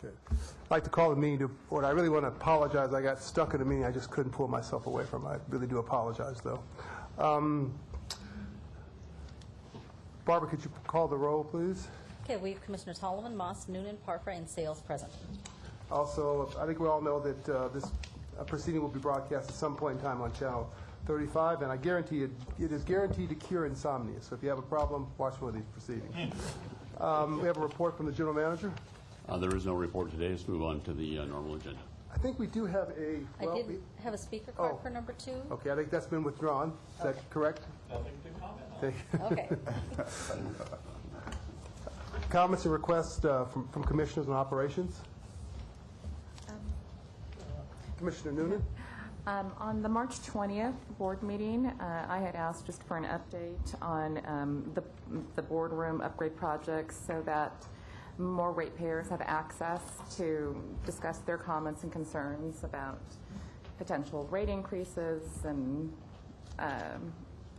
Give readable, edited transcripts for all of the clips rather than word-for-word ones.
Okay. I'd like to call the meeting to order. I really want to apologize. I got stuck in a meeting I just couldn't pull myself away from. I really do apologize, though. Barbara, could you call the roll, please? Okay, we have Commissioners Holloman, Moss, Noonan, Parker, and Sales present. Also, I think we all know that this proceeding will be broadcast at some point in time on Channel 35, and I guarantee it is guaranteed to cure insomnia. So if you have a problem, watch one of these proceedings. We have a report from the General Manager. There is no report today. Let's move on to the normal agenda. I think we do have a... I did have a speaker card for number 2. Okay, I think that's been withdrawn. Is that correct? Nothing to comment on. Thank you. Okay. Comments and requests from Commissioners on operations? Commissioner Noonan? On the March 20th board meeting, I had asked just for an update on the boardroom upgrade projects so that more ratepayers have access to discuss their comments and concerns about potential rate increases and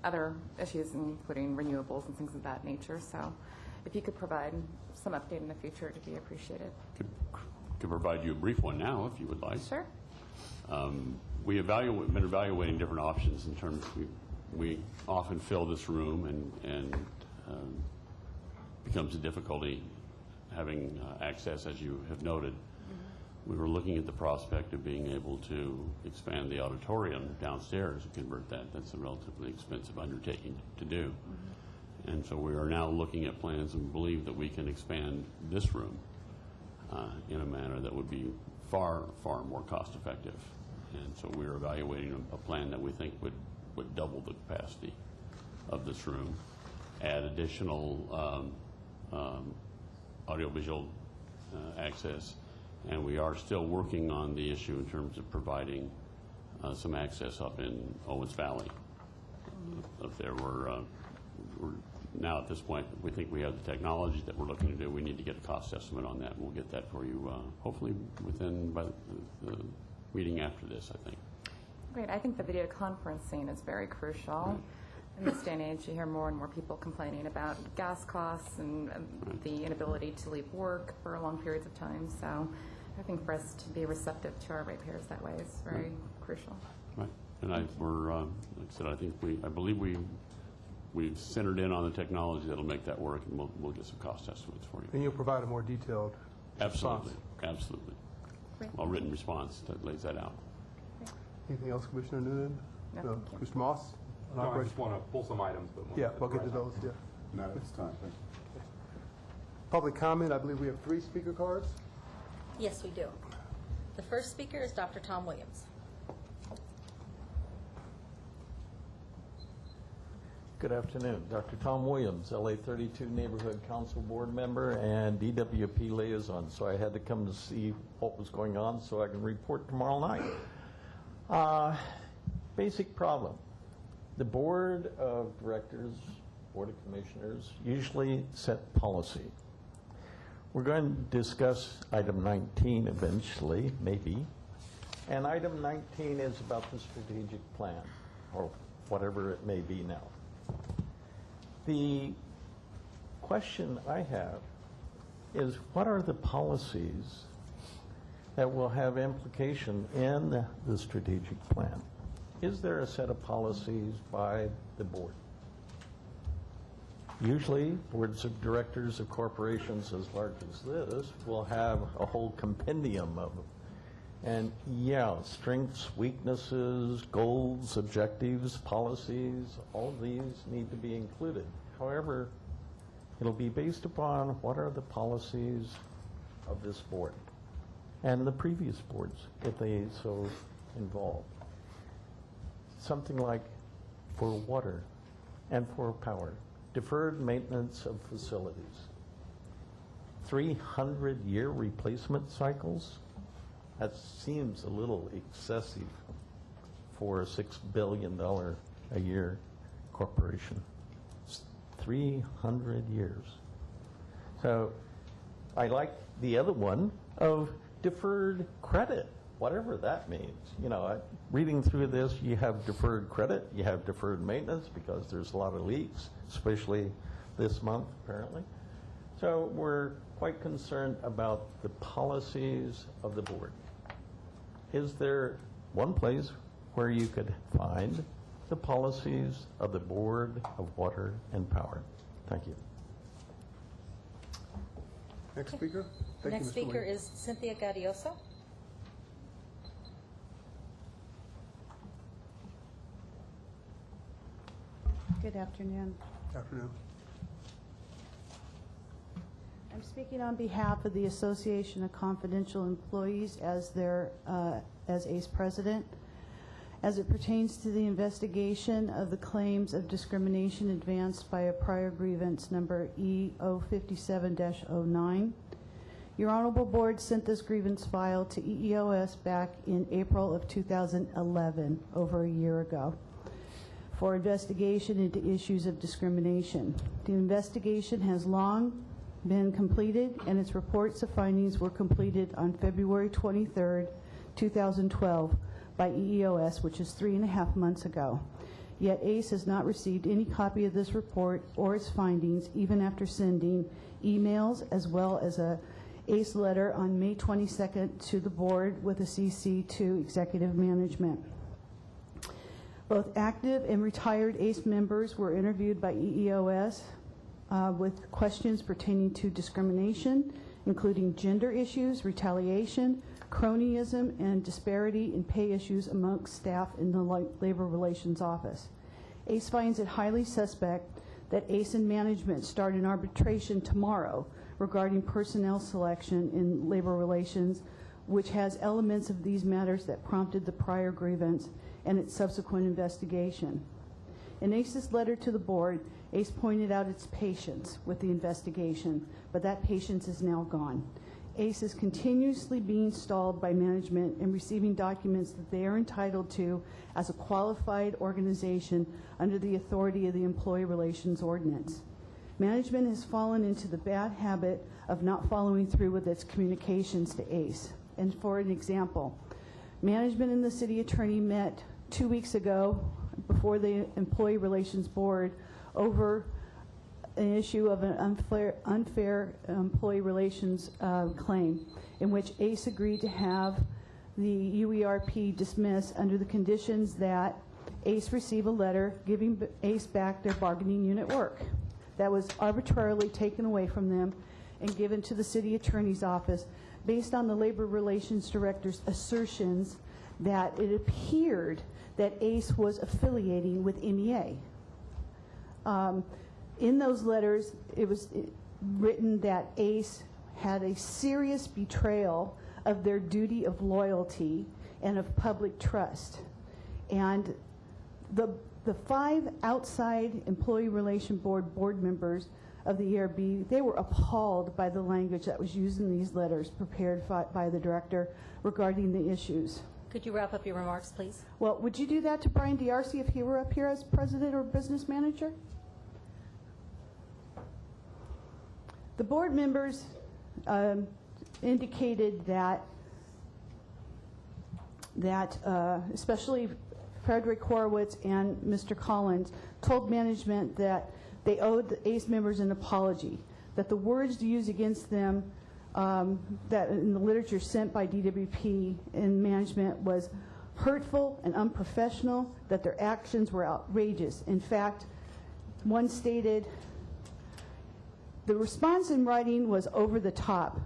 other issues, including renewables and things of that nature. So if you could provide some update in the future, it would be appreciated. Could provide you a brief one now, if you would like. Sure. We've been evaluating different options in terms we often fill this room and becomes a difficulty having access, as you have noted. Mm-hmm. We were looking at the prospect of being able to expand the auditorium downstairs and convert that. That's a relatively expensive undertaking to do. Mm-hmm. And so we are now looking at plans and believe that we can expand this room in a manner that would be far, far more cost effective. And so we're evaluating a plan that we think would double the capacity of this room, add additional audiovisual access, and we are still working on the issue in terms of providing some access up in Owens Valley. If there were now at this point, we think we have the technology that we're looking to do. We need to get a cost estimate on that, and we'll get that for you hopefully by the meeting after this, I think. Great. I think the video conferencing is very crucial. Right. In this day and age, you hear more and more people complaining about gas costs and the inability to leave work for long periods of time. So I think for us to be receptive to our ratepayers that way is very crucial. Right. And like I said, I believe we've centered in on the technology that'll make that work, and we'll get some cost estimates for you. And you'll provide a more detailed Absolutely. response. Absolutely. Great. A written response that lays that out. Great. Anything else, Commissioner Noonan? No. Mr. Moss? No, I just want to pull some items. But Yeah, we'll get to those, yeah. Not at this time, thank you. Public comment, I believe we have 3 speaker cards. Yes, we do. The first speaker is Dr. Tom Williams. Good afternoon. Dr. Tom Williams, LA 32 Neighborhood Council Board member and DWP liaison. So I had to come to see what was going on so I can report tomorrow night. Basic problem. The Board of Directors, Board of Commissioners usually set policy. We're going to discuss item 19 eventually, maybe. And item 19 is about the strategic plan, or whatever it may be now. The question I have is, what are the policies that will have implication in the strategic plan? Is there a set of policies by the board? Usually, boards of directors of corporations as large as this will have a whole compendium of them. And yeah, strengths, weaknesses, goals, objectives, policies, all of these need to be included. However, it'll be based upon what are the policies of this board and the previous boards, if they so involved. Something like for water and for power, deferred maintenance of facilities, 300-year replacement cycles. That seems a little excessive for a $6 billion a year corporation. It's 300 years. So I like the other one of deferred credit, whatever that means. You know, reading through this, you have deferred credit, you have deferred maintenance because there's a lot of leaks, especially this month apparently. So we're quite concerned about the policies of the board. Is there one place where you could find the policies of the Board of Water and Power? Thank you. Next speaker? The Thank you, next Mr. speaker Williams. is Cynthia Gaudioso. Good afternoon. Afternoon. I'm speaking on behalf of the Association of Confidential Employees as ACE president. As it pertains to the investigation of the claims of discrimination advanced by a prior grievance number E057-09, your Honorable Board sent this grievance file to EEOS back in April of 2011, over a year ago, for investigation into issues of discrimination. The investigation has long been completed, and its reports of findings were completed on February 23rd, 2012 by EEOS, which is 3.5 months ago. Yet ACE has not received any copy of this report or its findings, even after sending emails as well as a ACE letter on May 22nd to the board with a CC to executive management. Both active and retired ACE members were interviewed by EEOS with questions pertaining to discrimination, including gender issues, retaliation, cronyism, and disparity in pay issues amongst staff in the Labor Relations Office. ACE finds it highly suspect that ACE and management start an arbitration tomorrow regarding personnel selection in labor relations, which has elements of these matters that prompted the prior grievance and its subsequent investigation. In ACE's letter to the board, ACE pointed out its patience with the investigation, but that patience is now gone. ACE is continuously being stalled by management in receiving documents that they are entitled to as a qualified organization under the authority of the Employee Relations Ordinance. Management has fallen into the bad habit of not following through with its communications to ACE. And for an example, management and the city attorney met 2 weeks ago before the Employee Relations Board over an issue of an unfair employee relations claim, in which ACE agreed to have the UERP dismissed under the conditions that ACE receive a letter giving ACE back their bargaining unit work. That was arbitrarily taken away from them and given to the city attorney's office based on the labor relations director's assertions that it appeared that ACE was affiliating with MEA. In those letters, it was written that ACE had a serious betrayal of their duty of loyalty and of public trust. And the 5 outside Employee Relation Board members of the ERB, they were appalled by the language that was used in these letters prepared by the director regarding the issues. Could you wrap up your remarks, please? Well, would you do that to Brian D'Arcy if he were up here as president or business manager? The board members indicated that especially Frederick Horowitz and Mr. Collins told management that they owed the ACE members an apology, that the words used against them that in the literature sent by DWP and management was hurtful and unprofessional, that their actions were outrageous. In fact, one stated, the response in writing was over the top.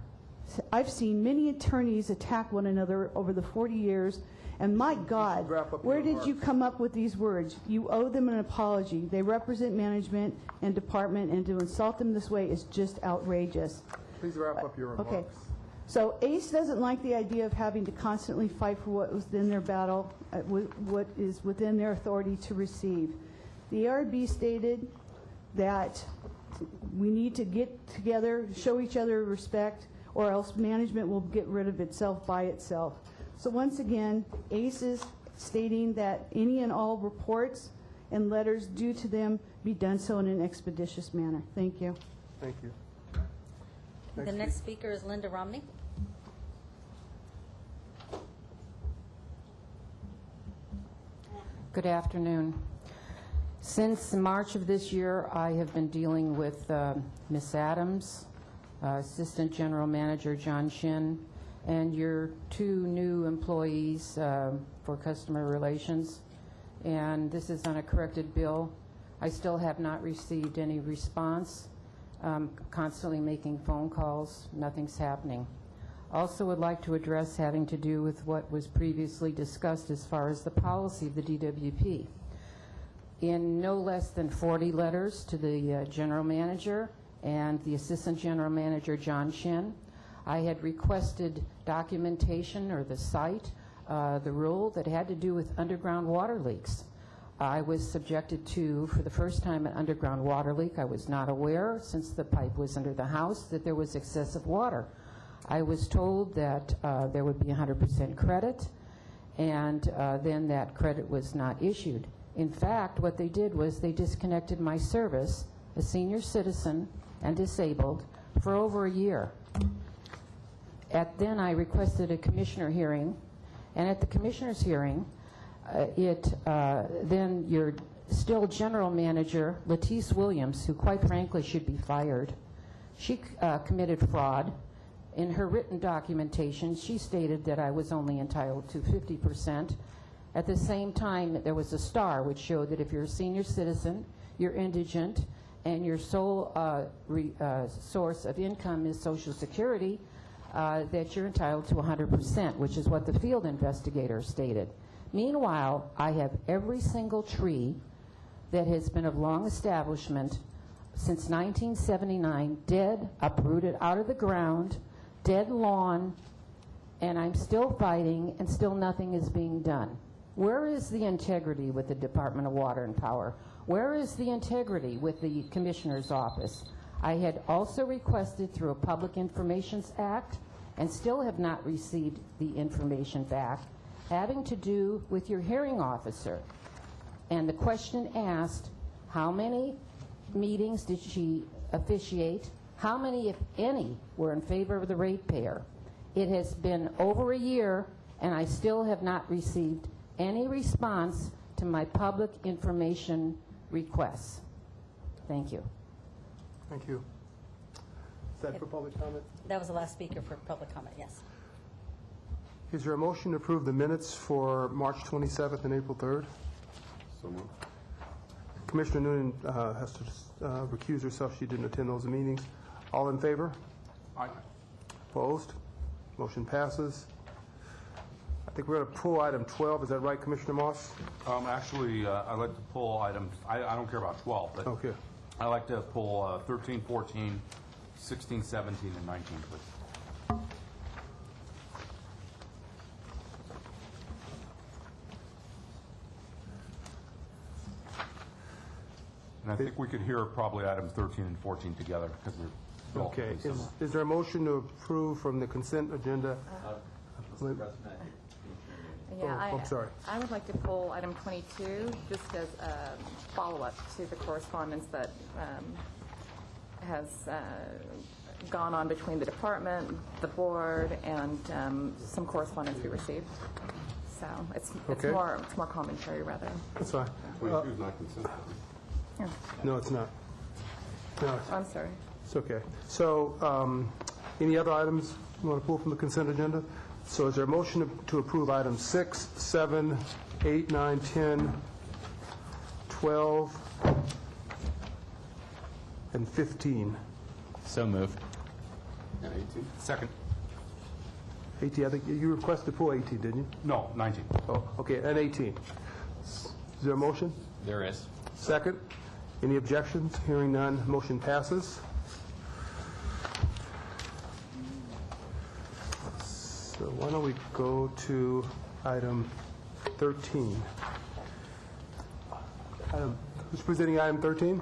I've seen many attorneys attack one another over the 40 years, and my God, wrap up where your did you remarks. come up with these words? You owe them an apology. They represent management and department, and to insult them this way is just outrageous. Please wrap up your remarks. Okay. So ACE doesn't like the idea of having to constantly fight for what was in their battle, what is within their authority to receive. The ERB stated that we need to get together, show each other respect, or else management will get rid of itself by itself. So once again, ACE is stating that any and all reports and letters due to them be done so in an expeditious manner. Thank you. Thank you. The next speaker is Linda Romney. Good afternoon. Since March of this year, I have been dealing with Ms. Adams, Assistant General Manager John Shin, and your 2 new employees for customer relations. And this is on a corrected bill. I still have not received any response. Constantly making phone calls, nothing's happening. Also would like to address having to do with what was previously discussed as far as the policy of the DWP. In no less than 40 letters to the general manager and the assistant general manager, John Shin, I had requested documentation or the site, the rule that had to do with underground water leaks. I was subjected to, for the first time, an underground water leak. I was not aware, since the pipe was under the house, that there was excessive water. I was told that there would be 100% credit, and then that credit was not issued. In fact, what they did was they disconnected my service, a senior citizen and disabled, for over a year. Then I requested a commissioner hearing, and at the commissioner's hearing, then your still general manager, Latice Williams, who quite frankly should be fired, she committed fraud. In her written documentation, she stated that I was only entitled to 50%. At the same time, there was a star which showed that if you're a senior citizen, you're indigent, and your sole source of income is Social Security, that you're entitled to 100%, which is what the field investigator stated. Meanwhile, I have every single tree that has been of long establishment since 1979 dead, uprooted out of the ground, dead lawn, and I'm still fighting, and still nothing is being done. Where is the integrity with the Department of Water and Power? Where is the integrity with the Commissioner's Office? I had also requested through a Public Informations Act, and still have not received the information back, having to do with your hearing officer. And the question asked, how many meetings did she officiate? How many, if any, were in favor of the ratepayer? It has been over a year, and I still have not received any response to my public information requests. Thank you. Thank you. Is that for public comment? That was the last speaker for public comment, yes. Is there a motion to approve the minutes for March 27th and April 3rd? So moved. Commissioner Noonan has to recuse herself. She didn't attend those meetings. All in favor? Aye. Opposed? Motion passes. I think we're going to pull item 12. Is that right, Commissioner Moss? Actually, I'd like to pull items, I don't care about 12, but Okay. I'd like to pull 13, 14, 16, 17, and 19, please. And I think we could hear probably items 13 and 14 together because they're all Okay. pretty similar. Is there a motion to approve from the consent agenda? Yeah, I'm sorry. I would like to pull item 22 just as a follow-up to the correspondence that has gone on between the department, the board, and some correspondence we received. So it's Okay. more commentary rather. That's fine. 22 is not consent. No, it's not. No, I'm sorry. it's okay. So, any other items you want to pull from the consent agenda? So is there a motion to approve items 6, 7, 8, 9, 10, 12, and 15? So moved. And 18? Second. 18, I think you requested to pull 18, didn't you? No, 19. Oh, okay, and 18. Is there a motion? There is. Second. Any objections? Hearing none, motion passes. So why don't we go to item 13? Who's presenting item 13?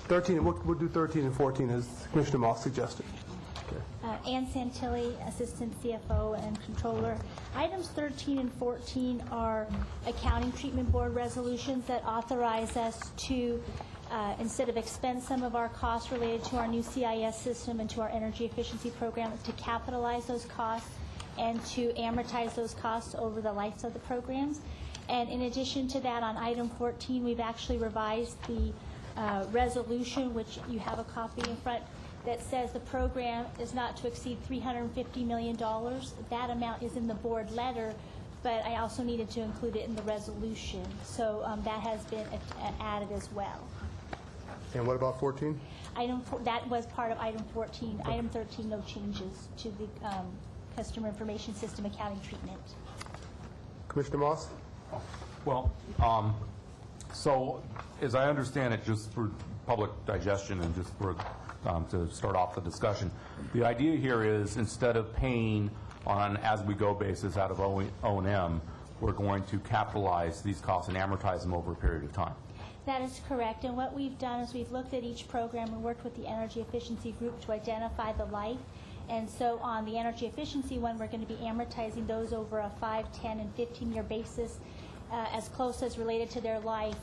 We'll do 13 and 14 as Commissioner Moss suggested. Ann Santilli, Assistant CFO and Controller. Items 13 and 14 are Accounting Treatment Board resolutions that authorize us to, instead of expense some of our costs related to our new CIS system and to our energy efficiency program, to capitalize those costs and to amortize those costs over the life of the programs. And in addition to that, on item 14, we've actually revised the resolution, which you have a copy in front, that says the program is not to exceed $350 million. That amount is in the board letter, but I also needed to include it in the resolution. So that has been added as well. And what about 14? That was part of item 14. Item 13, no changes to the customer information system accounting treatment. Commissioner Moss? Well, so as I understand it, just for public digestion and just for to start off the discussion, the idea here is instead of paying on an as-we-go basis out of O&M, we're going to capitalize these costs and amortize them over a period of time. That is correct. And what we've done is we've looked at each program and worked with the Energy Efficiency Group to identify the life. And so on the energy efficiency one, we're going to be amortizing those over a 5, 10, and 15-year basis as close as related to their life.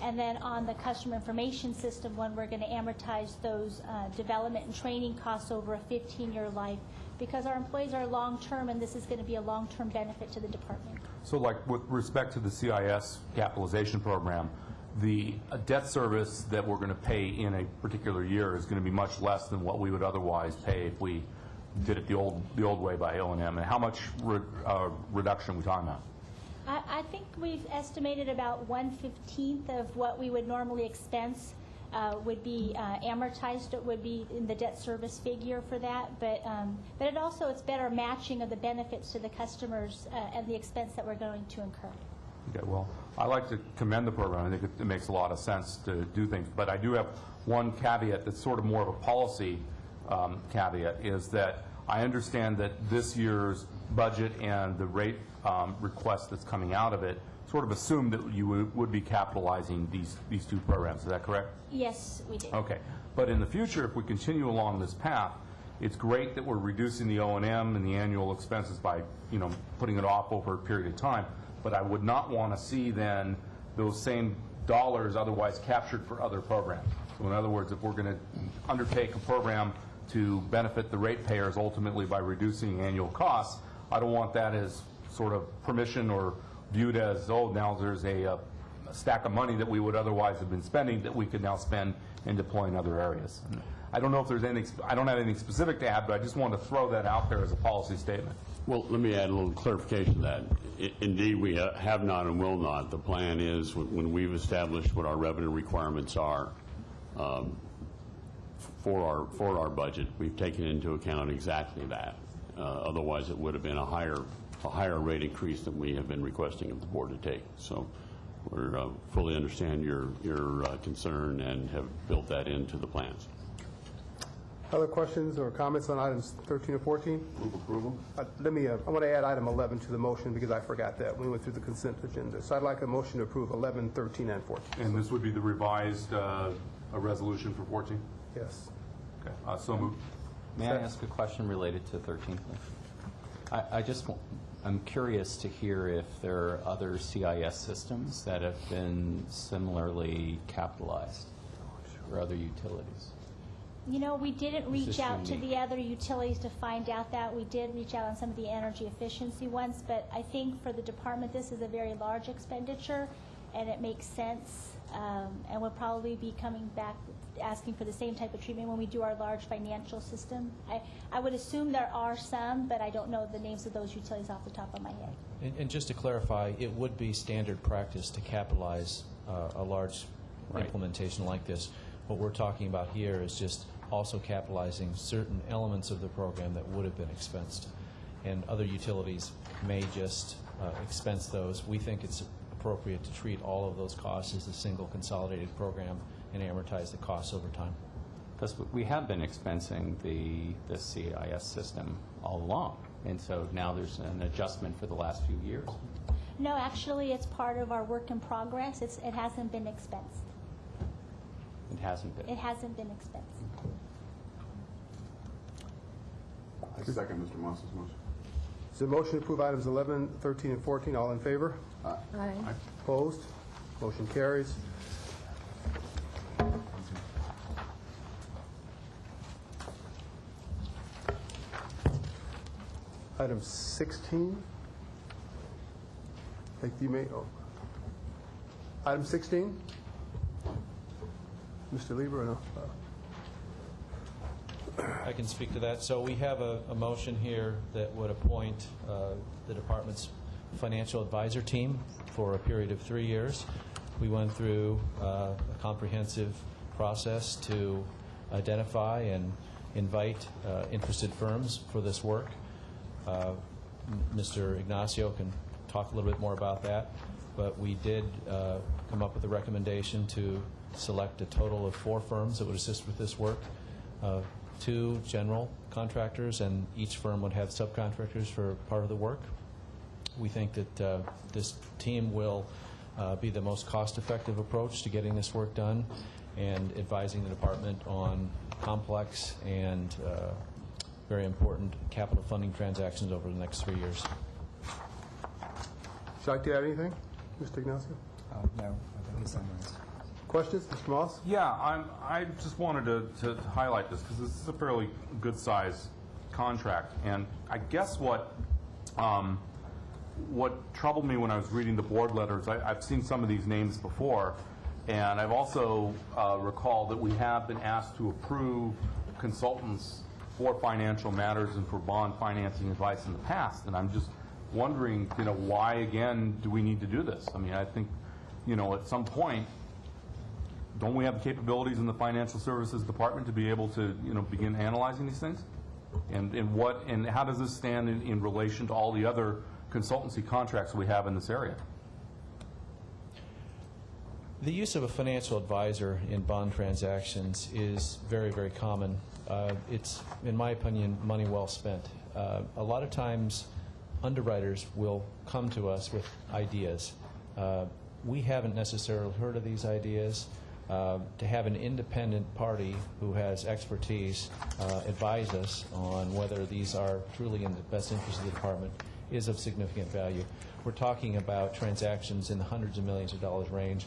And then on the customer information system one, we're going to amortize those development and training costs over a 15-year life, because our employees are long-term, and this is going to be a long-term benefit to the department. So like with respect to the CIS capitalization program, the debt service that we're going to pay in a particular year is going to be much less than what we would otherwise pay if we did it the old way by O&M. And how much reduction are we talking about? I think we've estimated about 1/15 of what we would normally expense would be amortized. It would be in the debt service figure for that, but it also, it's better matching of the benefits to the customers and the expense that we're going to incur. Okay, well, I like to commend the program. I think it makes a lot of sense to do things, but I do have one caveat that's sort of more of a policy caveat, is that I understand that this year's budget and the rate request that's coming out of it sort of assumed that you would be capitalizing these two programs. Is that correct? Yes, we did. Okay. But in the future, if we continue along this path, it's great that we're reducing the O&M and the annual expenses by, putting it off over a period of time. But I would not want to see then those same dollars otherwise captured for other programs. So in other words, if we're going to undertake a program to benefit the ratepayers ultimately by reducing annual costs, I don't want that as sort of permission or viewed as, oh, now there's a stack of money that we would otherwise have been spending that we could now spend and deploy in other areas. I don't know if there's anything, I don't have anything specific to add, but I just wanted to throw that out there as a policy statement. Well, let me add a little clarification to that. Indeed, we have not and will not. The plan is when we've established what our revenue requirements are for our budget, we've taken into account exactly that. Otherwise, it would have been a higher rate increase than we have been requesting of the board to take. So we fully understand your concern and have built that into the plans. Other questions or comments on items 13 or 14? Move approval. I want to add item 11 to the motion because I forgot that. We went through the consent agenda. So I'd like a motion to approve 11, 13, and 14. And this would be the revised a resolution for 14? Yes. Okay, so moved. May I ask a question related to 13, please? I'm curious to hear if there are other CIS systems that have been similarly capitalized or other utilities. We didn't reach out to the other utilities to find out that. We did reach out on some of the energy efficiency ones, but I think for the department, this is a very large expenditure, and it makes sense, and we'll probably be coming back asking for the same type of treatment when we do our large financial system. I would assume there are some, but I don't know the names of those utilities off the top of my head. And just to clarify, it would be standard practice to capitalize a large implementation like this. What we're talking about here is just also capitalizing certain elements of the program that would have been expensed. And other utilities may just expense those. We think it's appropriate to treat all of those costs as a single consolidated program and amortize the costs over time. Because we have been expensing the CIS system all along, and so now there's an adjustment for the last few years. No, actually, it's part of our work in progress. It hasn't been expensed. It hasn't been. It hasn't been expensed. I second Mr. Moss's motion. Is there a motion to approve items 11, 13, and 14? All in favor? Aye. Opposed? Motion carries. Item 16. You may. Item 16? Mr. Lieber, or no? I can speak to that. So we have a motion here that would appoint the department's financial advisor team for a period of 3 years. We went through a comprehensive process to identify and invite interested firms for this work. Mr. Ignacio can talk a little bit more about that, but we did come up with a recommendation to select a total of 4 firms that would assist with this work. 2 general contractors, and each firm would have subcontractors for part of the work. We think that this team will be the most cost-effective approach to getting this work done and advising the department on complex and very important capital funding transactions over the next 3 years. Would you like to add anything, Mr. Ignacio? No, I think he summarized. Questions, Mr. Moss? Yeah, I just wanted to highlight this because this is a fairly good-sized contract, and I guess what troubled me when I was reading the board letters, I've seen some of these names before, and I've also recalled that we have been asked to approve consultants for financial matters and for bond financing advice in the past, and I'm just wondering, why again do we need to do this? I mean, I think, at some point, don't we have the capabilities in the financial services department to be able to, begin analyzing these things? And how does this stand in relation to all the other consultancy contracts we have in this area? The use of a financial advisor in bond transactions is very, very common. It's, in my opinion, money well spent. A lot of times, underwriters will come to us with ideas. We haven't necessarily heard of these ideas. To have an independent party who has expertise advise us on whether these are truly in the best interest of the department is of significant value. We're talking about transactions in the hundreds of millions of dollars range.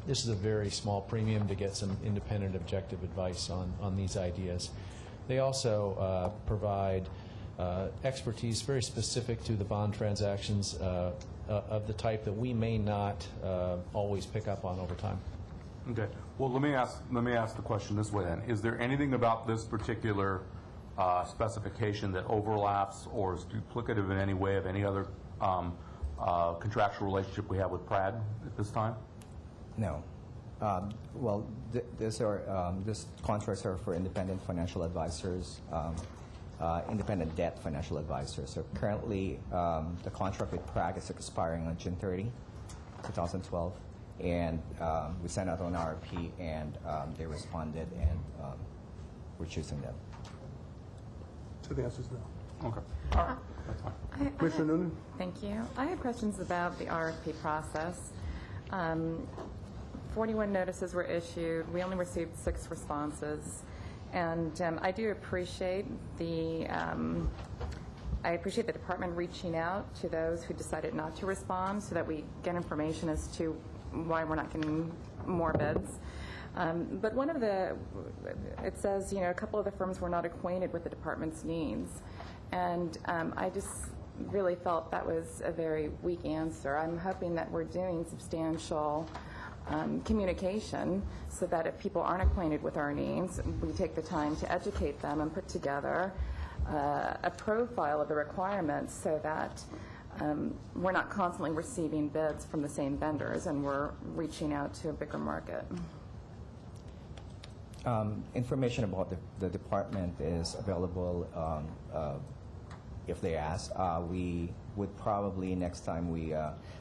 This is a very small premium to get some independent, objective advice on these ideas. They also provide expertise very specific to the bond transactions of the type that we may not always pick up on over time. Okay. Well, let me ask the question this way then. Is there anything about this particular specification that overlaps or is duplicative in any way of any other contractual relationship we have with Pratt at this time? No. Well, this contracts are for independent financial advisors, independent debt financial advisors. So currently, the contract with Pratt is expiring on June 30, 2012. And we sent out an RFP, and they responded, and we're choosing them. So the answer is no. Okay. All right. That's fine. Commissioner Noonan? Thank you. I have questions about the RFP process. 41 notices were issued. We only received 6 responses. And I do appreciate the department reaching out to those who decided not to respond so that we get information as to why we're not getting more bids. But one of it says, a couple of the firms were not acquainted with the department's needs. And I just really felt that was a very weak answer. I'm hoping that we're doing substantial communication so that if people aren't acquainted with our needs, we take the time to educate them and put together a profile of the requirements so that we're not constantly receiving bids from the same vendors and we're reaching out to a bigger market. Information about the department is available if they ask. We would probably, next time we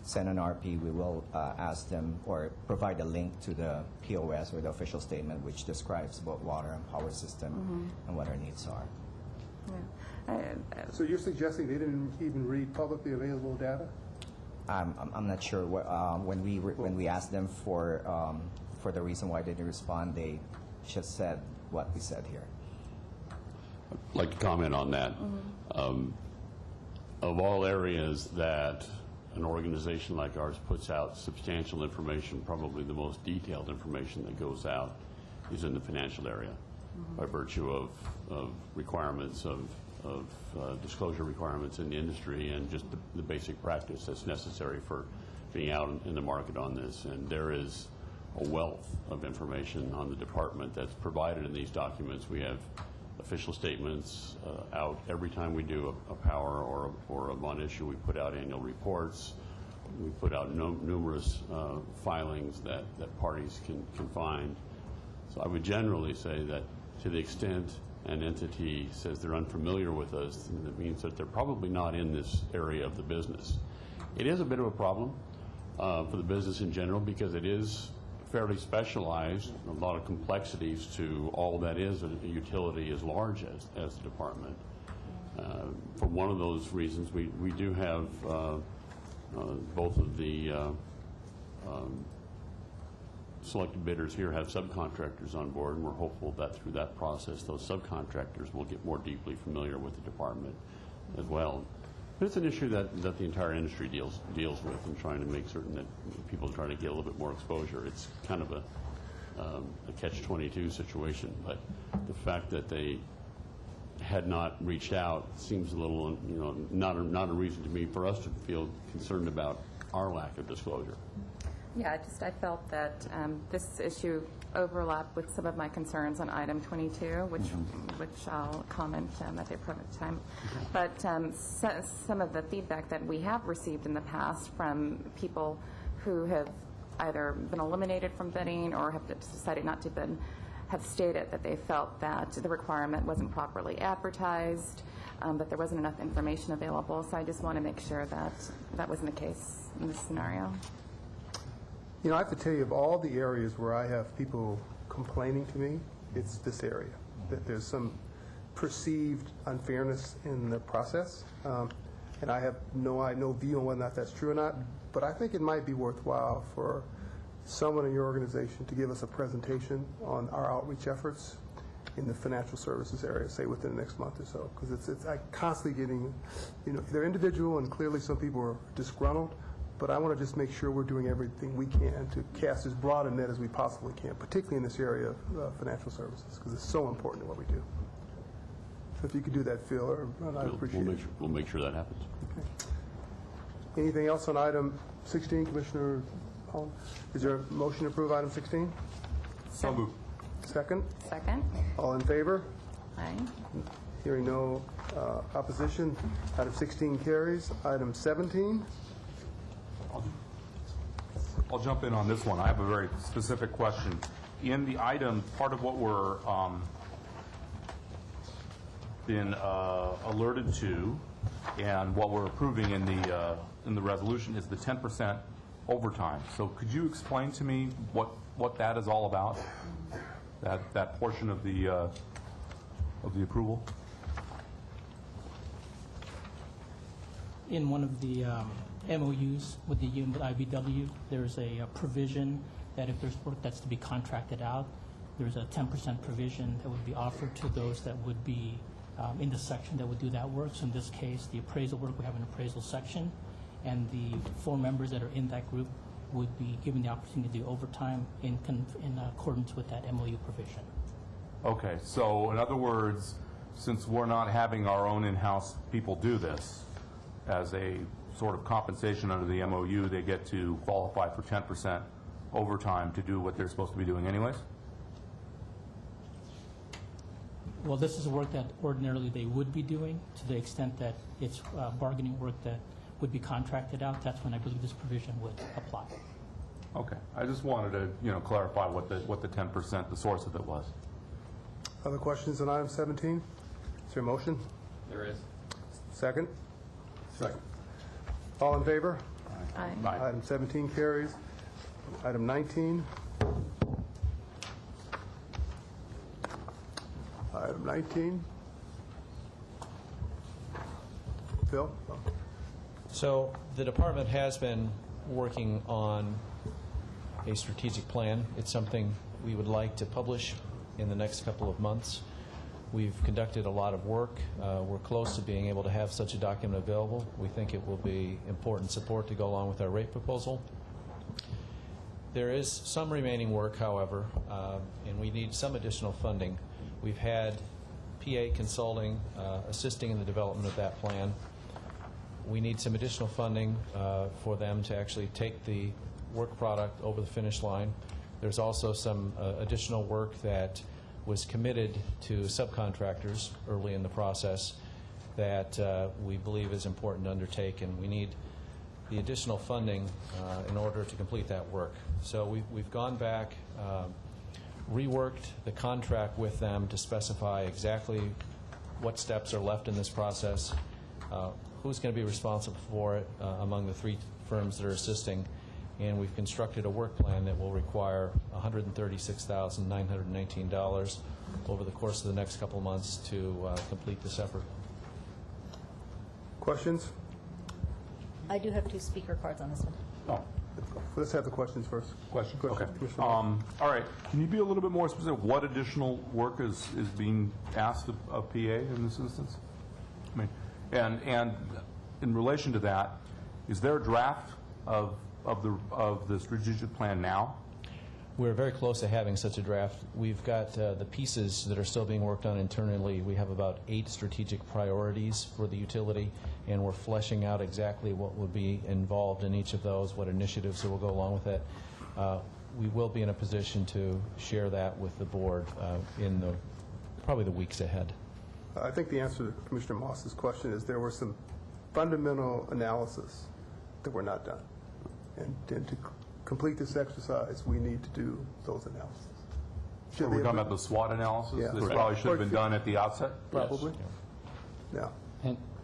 send an RP, we will ask them or provide a link to the POS or the official statement which describes about water and power system and what our needs are. Yeah. So you're suggesting they didn't even read publicly available data? I'm not sure. When we asked them for the reason why they didn't respond, they just said what we said here. I'd like to comment on that. Of all areas that an organization like ours puts out substantial information, probably the most detailed information that goes out is in the financial area by virtue of requirements of disclosure requirements in the industry and just the basic practice that's necessary for being out in the market on this, and there is a wealth of information on the department that's provided in these documents. We have official statements out every time we do a power or a bond issue. We put out annual reports. We put out numerous filings that parties can find. So I would generally say that to the extent an entity says they're unfamiliar with us, that means that they're probably not in this area of the business. It is a bit of a problem for the business in general because it is fairly specialized, a lot of complexities to all that is a utility as large as the department. For one of those reasons, we do have both of the selected bidders here have subcontractors on board, and we're hopeful that through that process, those subcontractors will get more deeply familiar with the department as well. But it's an issue that the entire industry deals with, and trying to make certain that people try to get a little bit more exposure. It's kind of a catch-22 situation, but the fact that they had not reached out seems a little, not a reason to me for us to feel concerned about our lack of disclosure. Yeah, I felt that this issue overlapped with some of my concerns on item 22, which I'll comment at the appropriate time. But some of the feedback that we have received in the past from people who have either been eliminated from bidding or have decided not to bid have stated that they felt that the requirement wasn't properly advertised, that there wasn't enough information available. So I just want to make sure that that wasn't the case in this scenario. I have to tell you, of all the areas where I have people complaining to me, it's this area, that there's some perceived unfairness in the process. And I have no view on whether or not that's true or not, but I think it might be worthwhile for someone in your organization to give us a presentation on our outreach efforts in the financial services area, say within the next month or so, because it's constantly getting, they're individual, and clearly some people are disgruntled, but I want to just make sure we're doing everything we can to cast as broad a net as we possibly can, particularly in this area of financial services, because it's so important to what we do. So if you could do that, Phil, I'd appreciate it. We'll make sure that happens. Okay. Anything else on item 16, Commissioner Holland? Is there a motion to approve item 16? So moved. Second? Second. All in favor? Aye. Hearing no opposition, item 16 carries. Item 17? I'll jump in on this one. I have a very specific question. In the item, part of what we're been alerted to, and what we're approving in the resolution, is the 10% overtime. So could you explain to me what that is all about? That portion of the approval. In one of the MOUs with the IBW, there's a provision that if there's work that's to be contracted out, there's a 10% provision that would be offered to those that would be in the section that would do that work. So in this case, the appraisal work, we have an appraisal section, and the 4 members that are in that group would be given the opportunity to do overtime in accordance with that MOU provision. Okay, so in other words, since we're not having our own in-house people do this, as a sort of compensation under the MOU, they get to qualify for 10% overtime to do what they're supposed to be doing anyways? Well, this is work that ordinarily they would be doing. To the extent that it's bargaining work that would be contracted out, that's when I believe this provision would apply. Okay, I just wanted to clarify what the 10%, the source of it was. Other questions on item 17? Is there a motion? There is. Second? Second. All in favor? Aye. Item 17 carries. Item 19. Item 19. Phil? Oh. So the department has been working on a strategic plan. It's something we would like to publish in the next couple of months. We've conducted a lot of work. We're close to being able to have such a document available. We think it will be important support to go along with our rate proposal. There is some remaining work, however, and we need some additional funding. We've had PA Consulting assisting in the development of that plan. We need some additional funding for them to actually take the work product over the finish line. There's also some additional work that was committed to subcontractors early in the process that we believe is important to undertake, and we need the additional funding in order to complete that work. So we've gone back, reworked the contract with them to specify exactly what steps are left in this process, who's going to be responsible for it among the three firms that are assisting, and we've constructed a work plan that will require $136,919 over the course of the next couple of months to complete this effort. Questions? I do have 2 speaker cards on this one. Oh, Let's have the questions first. question? Okay. Commissioner. All right. Can you be a little bit more specific? What additional work is being asked of PA in this instance? I mean, and in relation to that, is there a draft of the strategic plan now? We're very close to having such a draft. We've got the pieces that are still being worked on internally. We have about 8 strategic priorities for the utility, and we're fleshing out exactly what would be involved in each of those, what initiatives will go along with it. We will be in a position to share that with the board in probably the weeks ahead. I think the answer to Commissioner Moss's question is there were some fundamental analysis that were not done. And to complete this exercise, we need to do those analyses. So we're talking about the SWOT analysis? Yeah. This Correct. probably should have been done at the outset? Probably. Yeah.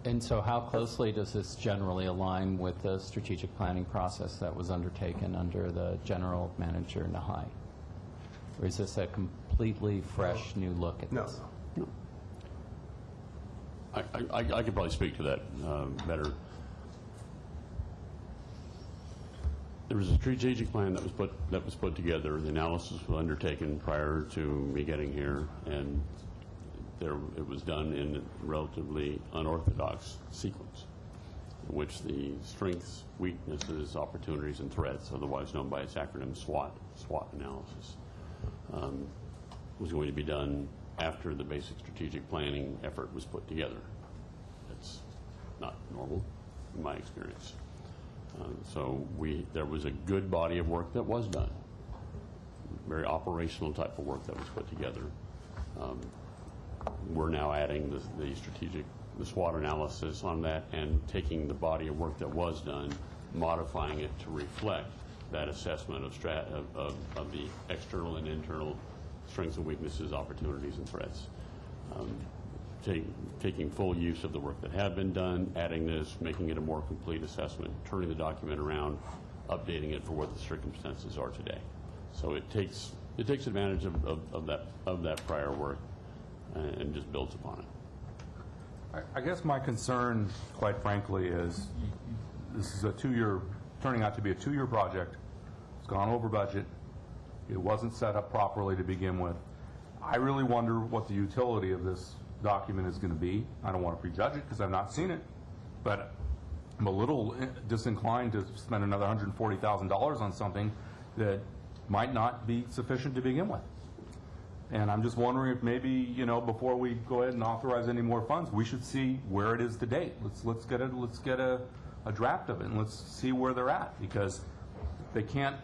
And so how closely does this generally align with the strategic planning process that was undertaken under the general manager, Nahai? Or is this a completely fresh new look at this? No. I could probably speak to that better. There was a strategic plan that was put together. The analysis was undertaken prior to me getting here, and it was done in a relatively unorthodox sequence, in which the strengths, weaknesses, opportunities, and threats, otherwise known by its acronym SWOT analysis, was going to be done after the basic strategic planning effort was put together. That's not normal in my experience. So there was a good body of work that was done, very operational type of work that was put together. We're now adding the SWOT analysis on that and taking the body of work that was done, modifying it to reflect that assessment of the external and internal strengths and weaknesses, opportunities and threats. Taking full use of the work that had been done, adding this, making it a more complete assessment, turning the document around, updating it for what the circumstances are today. So it takes advantage of that prior work and just builds upon it. I guess my concern, quite frankly, is this is turning out to be a 2-year project. It's gone over budget. It wasn't set up properly to begin with. I really wonder what the utility of this document is going to be. I don't want to prejudge it because I've not seen it, but I'm a little disinclined to spend another $140,000 on something that might not be sufficient to begin with. And I'm just wondering if maybe, before we go ahead and authorize any more funds, we should see where it is to date. Let's get a draft of it, and let's see where they're at, because they can't.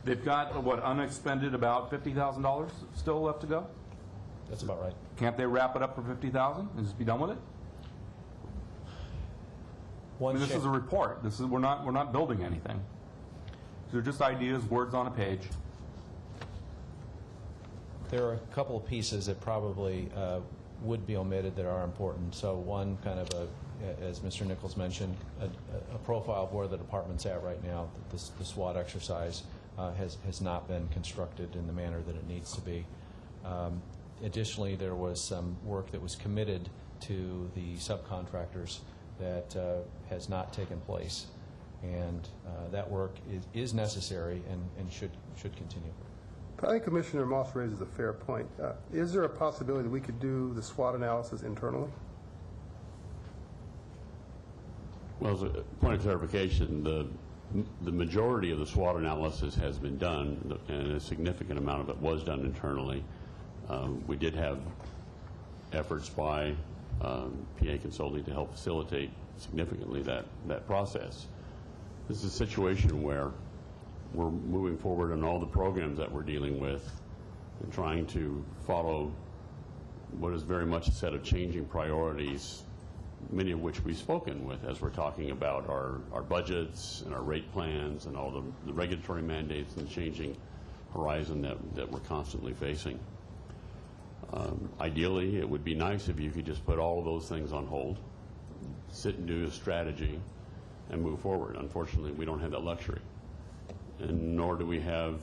They've got unexpended about $50,000 still left to go. That's about right. Can't they wrap it up for $50,000 and just be done with it? This is a report. We're not building anything. They're just ideas, words on a page. There are a couple of pieces that probably would be omitted that are important. So one, kind of as Mr. Nichols mentioned, a profile of where the department's at right now. The SWOT exercise has not been constructed in the manner that it needs to be. Additionally, there was some work that was committed to the subcontractors that has not taken place, and that work is necessary and should continue. I think Commissioner Moss raises a fair point. Is there a possibility that we could do the SWOT analysis internally? Well, as a point of clarification, the majority of the SWOT analysis has been done, and a significant amount of it was done internally. We did have efforts by PA Consulting to help facilitate significantly that process. This is a situation where we're moving forward on all the programs that we're dealing with and trying to follow what is very much a set of changing priorities, many of which we've spoken with as we're talking about our budgets and our rate plans and all the regulatory mandates and the changing horizon that we're constantly facing. Ideally, it would be nice if you could just put all of those things on hold, sit and do a strategy, and move forward. Unfortunately, we don't have that luxury, and nor do we have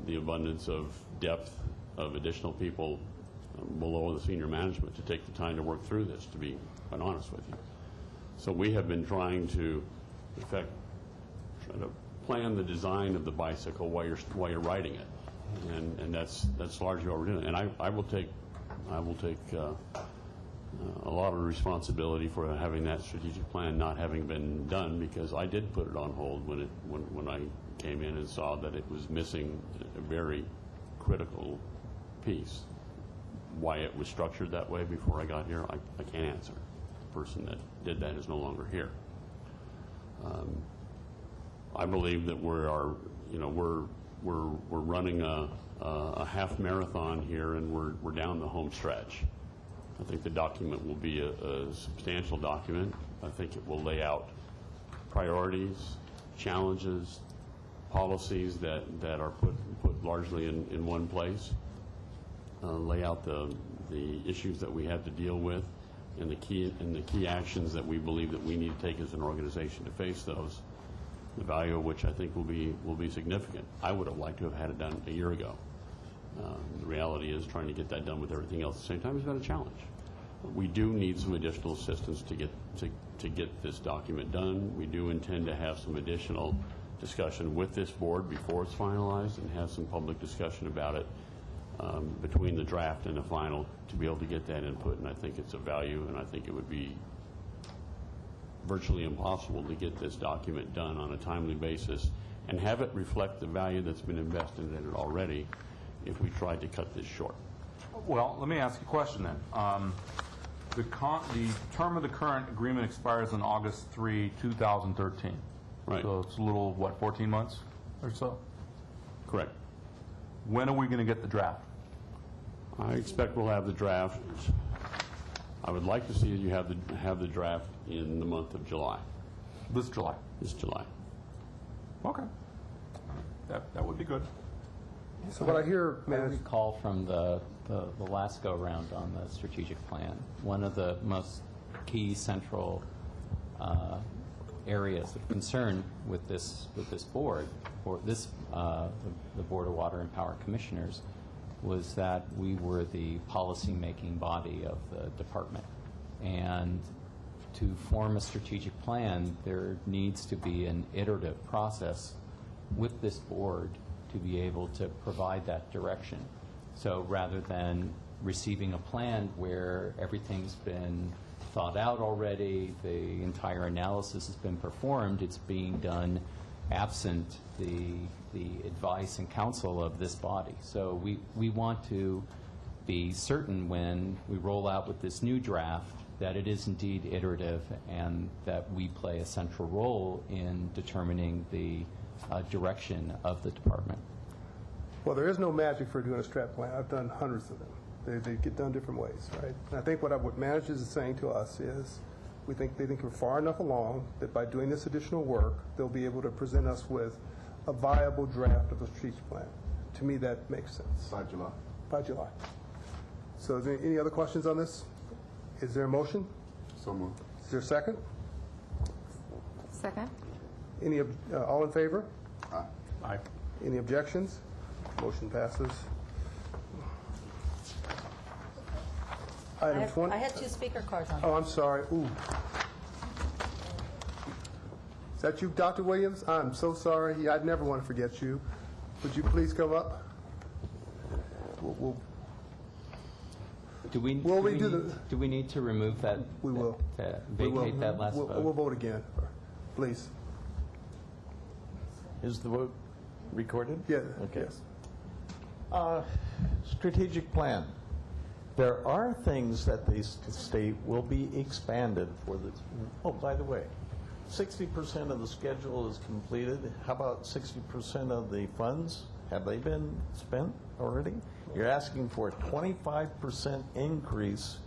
the abundance of depth of additional people below the senior management to take the time to work through this, to be quite honest with you. So we have been trying to, in fact, try to plan the design of the bicycle while you're riding it, and that's largely what we're doing. And I will take a lot of responsibility for having that strategic plan not having been done, because I did put it on hold when I came in and saw that it was missing a very critical piece. Why it was structured that way before I got here, I can't answer. The person that did that is no longer here. I believe that we're running a half marathon here, and we're down the home stretch. I think the document will be a substantial document. I think it will lay out priorities, challenges, policies that are put largely in one place. Lay out the issues that we have to deal with and the key actions that we believe that we need to take as an organization to face those. The value of which I think will be significant. I would have liked to have had it done a year ago. The reality is trying to get that done with everything else at the same time has been a challenge. We do need some additional assistance to get this document done. We do intend to have some additional discussion with this board before it's finalized and have some public discussion about it between the draft and the final to be able to get that input. And I think it's of value, and I think it would be virtually impossible to get this document done on a timely basis and have it reflect the value that's been invested in it already if we tried to cut this short. Well, let me ask you a question then. The term of the current agreement expires on August 3, 2013. Right. So it's a little, what, 14 months or so? Correct. When are we going to get the draft? I expect we'll have the draft. I would like to see that you have the draft in the month of July. This July? This July. Okay. That would be good. So what I hear, I recall from the last go-round on the strategic plan, one of the most key central areas of concern with this board, or the Board of Water and Power Commissioners, was that we were the policy-making body of the department. And to form a strategic plan, there needs to be an iterative process with this board to be able to provide that direction. So rather than receiving a plan where everything's been thought out already, the entire analysis has been performed, it's being done absent the advice and counsel of this body. So we want to be certain when we roll out with this new draft that it is indeed iterative and that we play a central role in determining the direction of the department. well, there is no magic for doing a strat plan. I've done hundreds of them. They get done different ways, right? And I think what managers are saying to us is they think we're far enough along that by doing this additional work, they'll be able to present us with a viable draft of a strategic plan. To me, that makes sense. By July. By July. So is there any other questions on this? Is there a motion? So moved. Is there a second? Second? Any, all in favor? Aye. Aye. Any objections? Motion passes. Item 20. I had two speaker cards on. Oh, I'm sorry. Ooh. Is that you, Dr. Williams? I'm so sorry. I'd never want to forget you. Would you please come up? Do we need to remove that? We will. Vacate that last vote? We'll vote again, please. Is the vote recorded? Yeah. Okay. Yes. Strategic plan. There are things that they state will be expanded for the, oh, by the way, 60% of the schedule is completed. How about 60% of the funds? Have they been spent already? You're asking for a 25% increase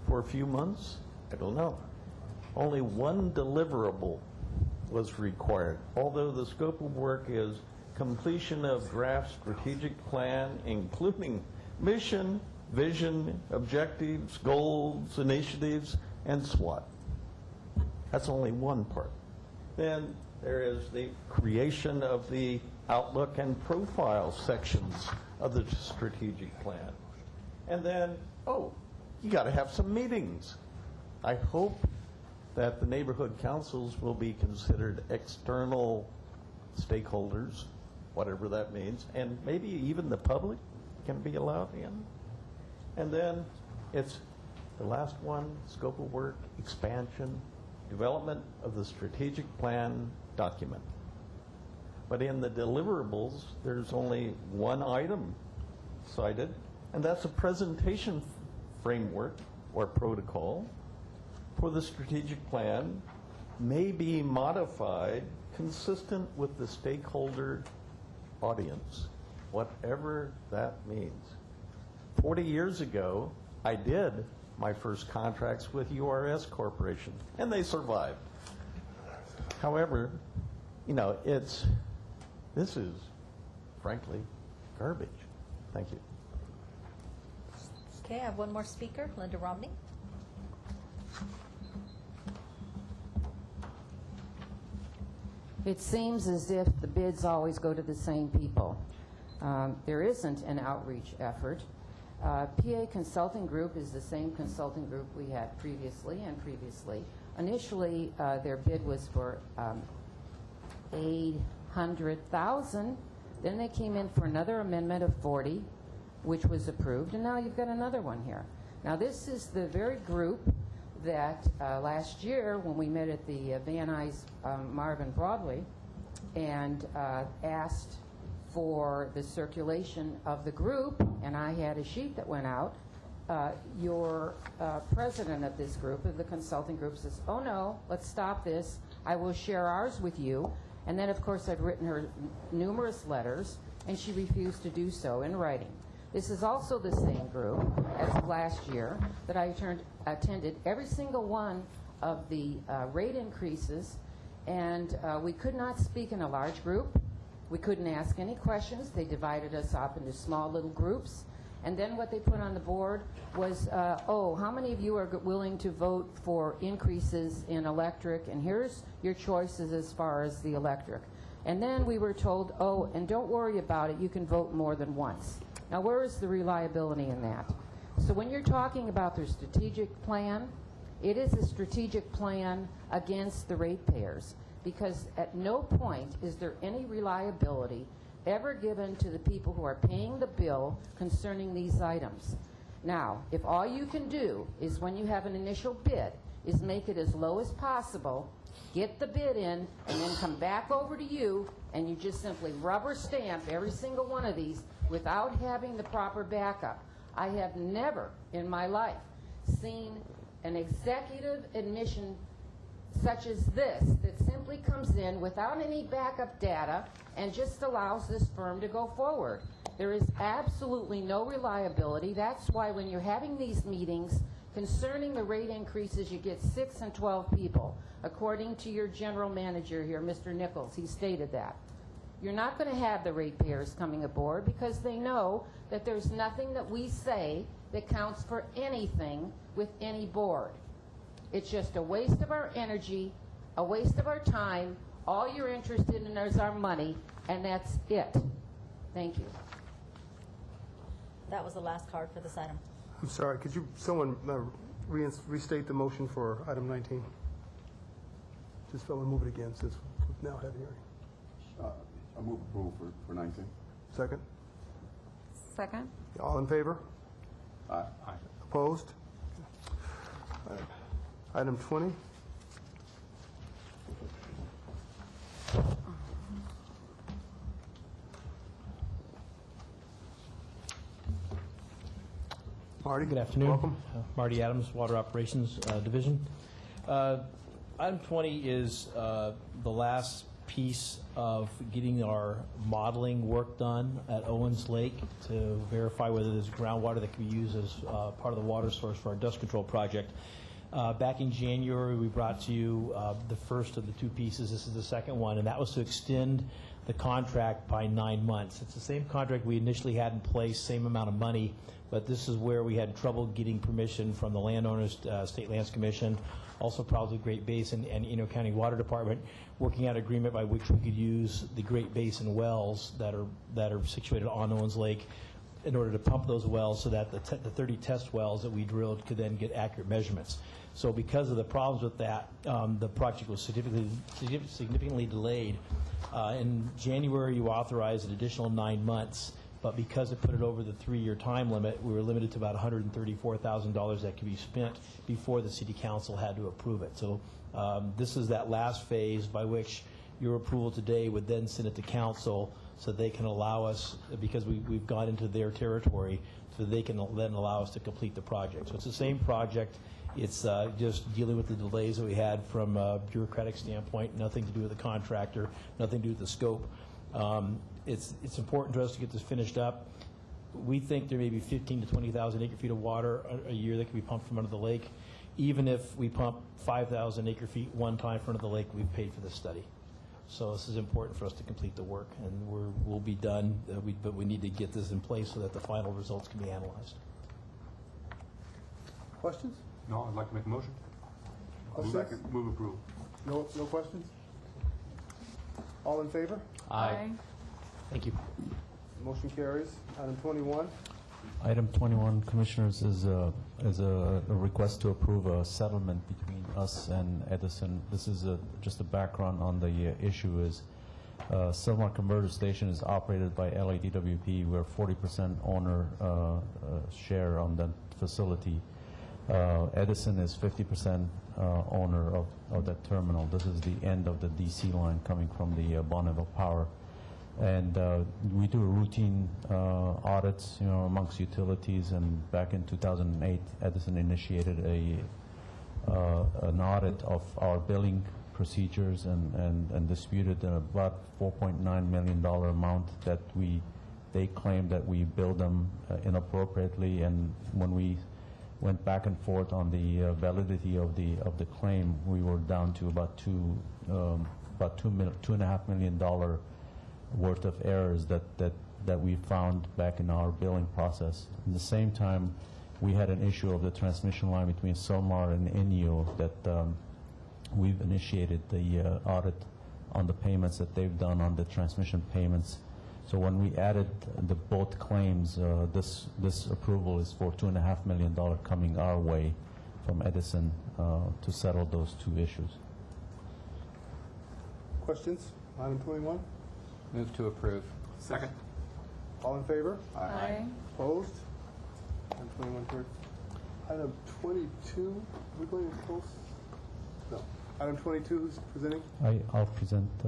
for a few months? I don't know. Only one deliverable was required, although the scope of work is completion of draft strategic plan, including mission, vision, objectives, goals, initiatives, and SWOT. That's only one part. Then there is the creation of the outlook and profile sections of the strategic plan. And then, oh, you got to have some meetings. I hope that the neighborhood councils will be considered external stakeholders, whatever that means, and maybe even the public can be allowed in. And then it's the last one, scope of work, expansion, development of the strategic plan document. But in the deliverables, there's only one item cited, and that's a presentation framework or protocol for the strategic plan may be modified consistent with the stakeholder audience, whatever that means. 40 years ago, I did my first contracts with URS Corporation, and they survived. However, you know, this is, frankly, garbage. Thank you. Okay, I have one more speaker, Linda Romney. It seems as if the bids always go to the same people. There isn't an outreach effort. PA Consulting Group is the same consulting group we had previously and previously. Initially, their bid was for $800,000. Then they came in for another amendment of 40, which was approved, and now you've got another one here. Now this is the very group that last year when we met at the Van Nuys Marvin Broadway and asked for the circulation of the group, and I had a sheet that went out, your president of this group, of the consulting group, says, oh no, let's stop this. I will share ours with you. And then, of course, I've written her numerous letters, and she refused to do so in writing. This is also the same group as last year that I attended every single one of the rate increases, and we could not speak in a large group. We couldn't ask any questions. They divided us up into small little groups. And then what they put on the board was, oh, how many of you are willing to vote for increases in electric? And here's your choices as far as the electric. And then we were told, oh, and don't worry about it, you can vote more than once. Now, where is the reliability in that? So when you're talking about their strategic plan, it is a strategic plan against the ratepayers, because at no point is there any reliability ever given to the people who are paying the bill concerning these items. Now, if all you can do is when you have an initial bid is make it as low as possible, get the bid in, and then come back over to you, and you just simply rubber stamp every single one of these without having the proper backup. I have never in my life seen an executive admission such as this that simply comes in without any backup data and just allows this firm to go forward. There is absolutely no reliability. That's why when you're having these meetings concerning the rate increases, you get 6 and 12 people. According to your general manager here, Mr. Nichols, he stated that. You're not going to have the ratepayers coming aboard because they know that there's nothing that we say that counts for anything with any board. It's just a waste of our energy, a waste of our time. All you're interested in is our money, and that's it. Thank you. That was the last card for this item. I'm sorry, could someone restate the motion for item 19? Just someone move it again since we've now had a hearing. I move approval for 19. Second? Second? All in favor? Aye. Opposed? Item 20. Marty? Good afternoon. Welcome. Marty Adams, Water Operations Division. Item 20 is the last piece of getting our modeling work done at Owens Lake to verify whether there's groundwater that can be used as part of the water source for our dust control project. Back in January, we brought to you the first of the two pieces. This is the second one, and that was to extend the contract by 9 months. It's the same contract we initially had in place, same amount of money, but this is where we had trouble getting permission from the landowners, State Lands Commission, also probably Great Basin and Eno County Water Department, working out an agreement by which we could use the Great Basin wells that are situated on Owens Lake in order to pump those wells so that the 30 test wells that we drilled could then get accurate measurements. So because of the problems with that, the project was significantly delayed. In January, you authorized an additional 9 months, but because it put it over the 3-year time limit, we were limited to about $134,000 that could be spent before the City Council had to approve it. So this is that last phase by which your approval today would then send it to Council so they can allow us, because we've gone into their territory, so they can then allow us to complete the project. So it's the same project. It's just dealing with the delays that we had from a bureaucratic standpoint, nothing to do with the contractor, nothing to do with the scope. It's important to us to get this finished up. We think there may be 15 to 20,000 acre-feet of water a year that can be pumped from under the lake. Even if we pump 5,000 acre-feet one time from under the lake, we've paid for this study. So this is important for us to complete the work, and we'll be done, but we need to get this in place so that the final results can be analyzed. Questions? No, I'd like to make a motion. Second. Move approval. No questions? All in favor? Aye. Thank you. Motion carries. Item 21. Item 21, Commissioners, is a request to approve a settlement between us and Edison. This is just a background on the issue is Sylmar Converter Station is operated by LADWP. We're 40% owner share on that facility. Edison is 50% owner of that terminal. This is the end of the DC line coming from the Bonneville Power. And we do routine audits, amongst utilities. And back in 2008, Edison initiated an audit of our billing procedures and disputed about $4.9 million amount that they claimed that we billed them inappropriately. And when we went back and forth on the validity of the claim, we were down to about $2.5 million worth of errors that we found back in our billing process. At the same time, we had an issue of the transmission line between Sylmar and Inyo that we've initiated the audit on the payments that they've done on the transmission payments. So when we added the both claims, this approval is for $2.5 million coming our way from Edison to settle those two issues. Questions? Item 21. Move to approve. Second. All in favor? Aye. Opposed? Item 21 carries. Item 22, are we going to close? No. Item 22, who's presenting? I'll present. I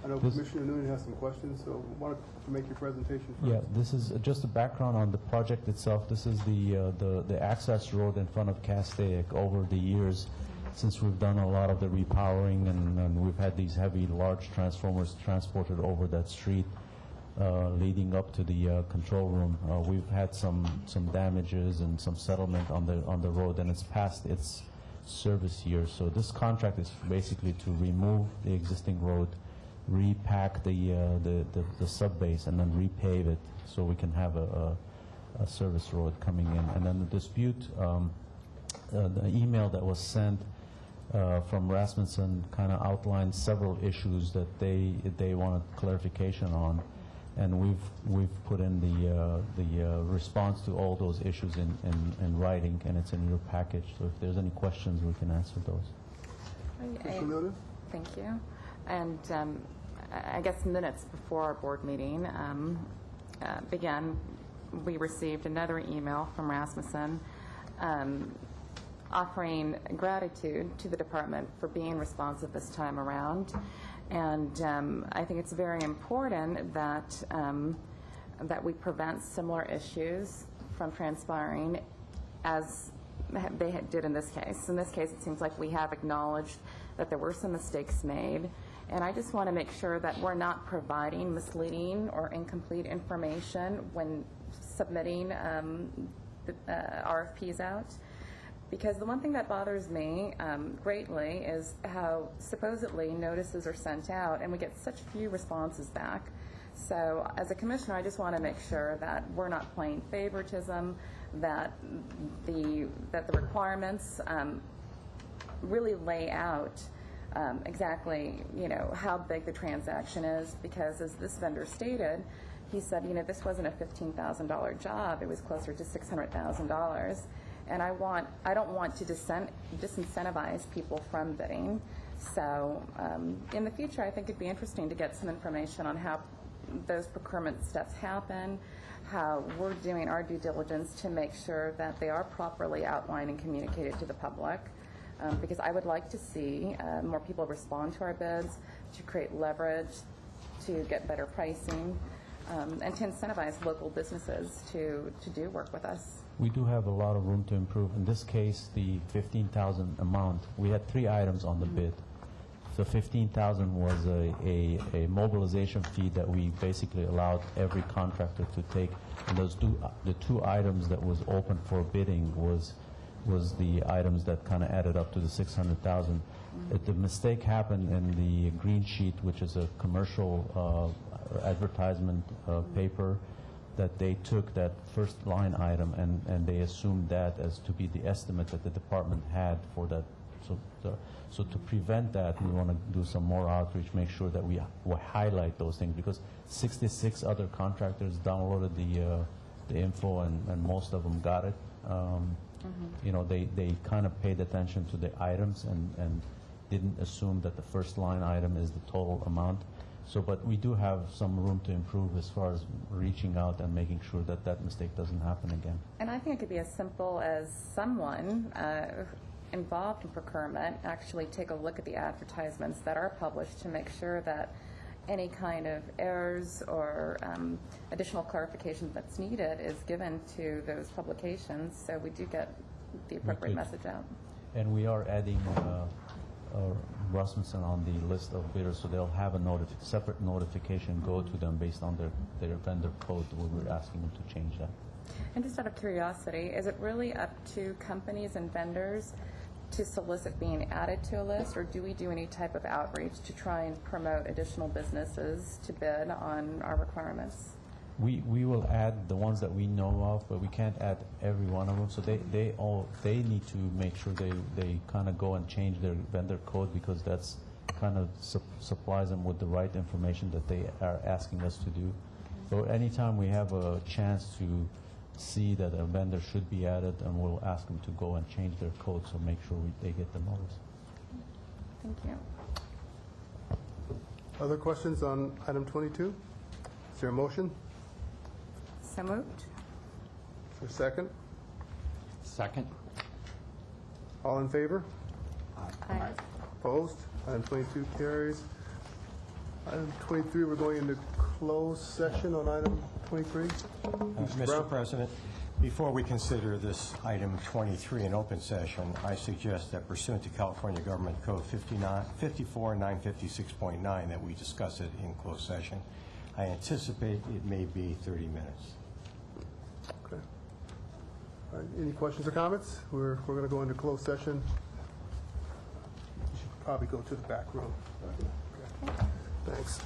know this. Commissioner Noonan has some questions, so why don't you make your presentation first? Yeah, this is just a background on the project itself. This is the access road in front of Castaic. Over the years, since we've done a lot of the repowering and we've had these heavy, large transformers transported over that street leading up to the control room, we've had some damages and some settlement on the road, and it's past its service year. So this contract is basically to remove the existing road, repack the subbase, and then repave it so we can have a service road coming in. And then the dispute, the email that was sent from Rasmussen kind of outlined several issues that they wanted clarification on, and we've put in the response to all those issues in writing, and it's in your package. So if there's any questions, we can answer those. Thank you. And I guess minutes before our board meeting began, we received another email from Rasmussen offering gratitude to the department for being responsive this time around. And I think it's very important that that we prevent similar issues from transpiring as they did in this case. In this case, it seems like we have acknowledged that there were some mistakes made, and I just want to make sure that we're not providing misleading or incomplete information when submitting the RFPs out. Because the one thing that bothers me greatly is how supposedly notices are sent out and we get such few responses back. So as a commissioner, I just want to make sure that we're not playing favoritism, that the requirements really lay out exactly, how big the transaction is. Because as this vendor stated, he said, this wasn't a $15,000 job; it was closer to $600,000. And I don't want to disincentivize people from bidding. So in the future, I think it'd be interesting to get some information on how those procurement steps happen, how we're doing our due diligence to make sure that they are properly outlined and communicated to the public. Because I would like to see more people respond to our bids, to create leverage, to get better pricing, and to incentivize local businesses to do work with us. We do have a lot of room to improve. In this case, the 15,000 amount, we had 3 items on the bid. The 15,000 was a mobilization fee that we basically allowed every contractor to take. And the 2 items that was open for bidding was the items that kind of added up to the 600,000. The mistake happened in the green sheet, which is a commercial advertisement paper, that they took that first line item and they assumed that as to be the estimate that the department had for that. So to prevent that, we want to do some more outreach, make sure that we highlight those things, because 66 other contractors downloaded the info and most of them got it. They kind of paid attention to the items and didn't assume that the first line item is the total amount. But we do have some room to improve as far as reaching out and making sure that that mistake doesn't happen again. And I think it could be as simple as someone involved in procurement actually take a look at the advertisements that are published to make sure that any kind of errors or additional clarification that's needed is given to those publications, so we do get the appropriate message out. And we are adding Rasmussen on the list of bidders, so they'll have a separate notification go to them based on their vendor code, where we're asking them to change that. And just out of curiosity, is it really up to companies and vendors to solicit being added to a list, or do we do any type of outreach to try and promote additional businesses to bid on our requirements? We will add the ones that we know of, but we can't add every one of them. So they need to make sure they kind of go and change their vendor code, because that's kind of supplies them with the right information that they are asking us to do. So anytime we have a chance to see that a vendor should be added, and we'll ask them to go and change their code, so make sure they get the notice. Thank you. Other questions on item 22? Is there a motion? So moved. Is there a second? Second. All in favor? Aye. Opposed? Item 22 carries. Item 23, we're going into closed session on item 23. Mr. President, before we consider this item 23 in open session, I suggest that pursuant to California Government Code 54956.9 that we discuss it in closed session. I anticipate it may be 30 minutes. Okay. All right, any questions or comments? We're going to go into closed session. You should probably go to the back room. Okay. Thanks.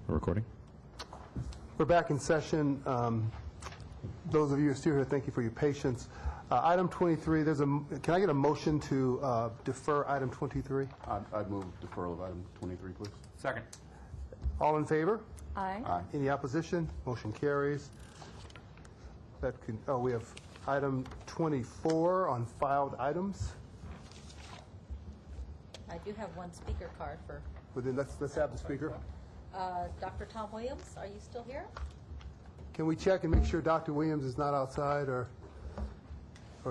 Recording. We're back in session. Those of you who are still here, thank you for your patience. Item 23, can I get a motion to defer item 23? I'd move deferral of item 23, please. Second. All in favor? Aye. Aye. Any opposition? Motion carries. We have item 24 on filed items. I do have one speaker card for Well, then let's have the speaker. Dr. Tom Williams. Are you still here? Can we check and make sure Dr. Williams is not outside, or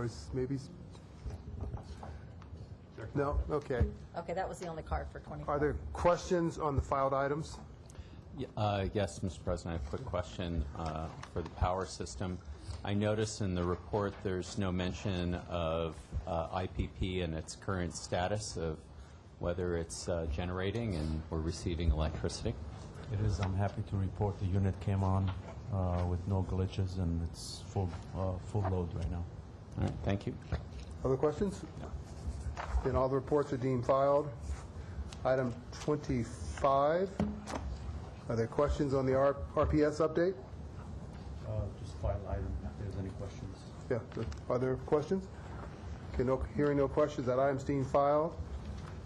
is maybe? No? Okay. Okay, that was the only card for 24. Are there questions on the filed items? Yes, Mr. President, I have a quick question for the power system. I notice in the report there's no mention of IPP and its current status of whether it's generating and we're receiving electricity. It is. I'm happy to report the unit came on with no glitches, and it's full load right now. All right, thank you. Other questions? Then all the reports are deemed filed. Item 25. Are there questions on the RPS update? Just file item if there's any questions. Yeah. Are there questions? Okay, hearing no questions, that item's deemed filed,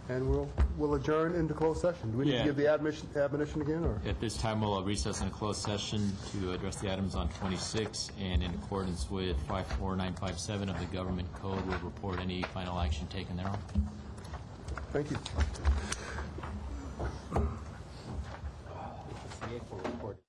and we'll adjourn into closed session. Do we need to give the admonition again, or? At this time, we'll recess in a closed session to address the items on 26, and in accordance with 54957 of the Government Code, we'll report any final action taken thereon. Thank you. The April report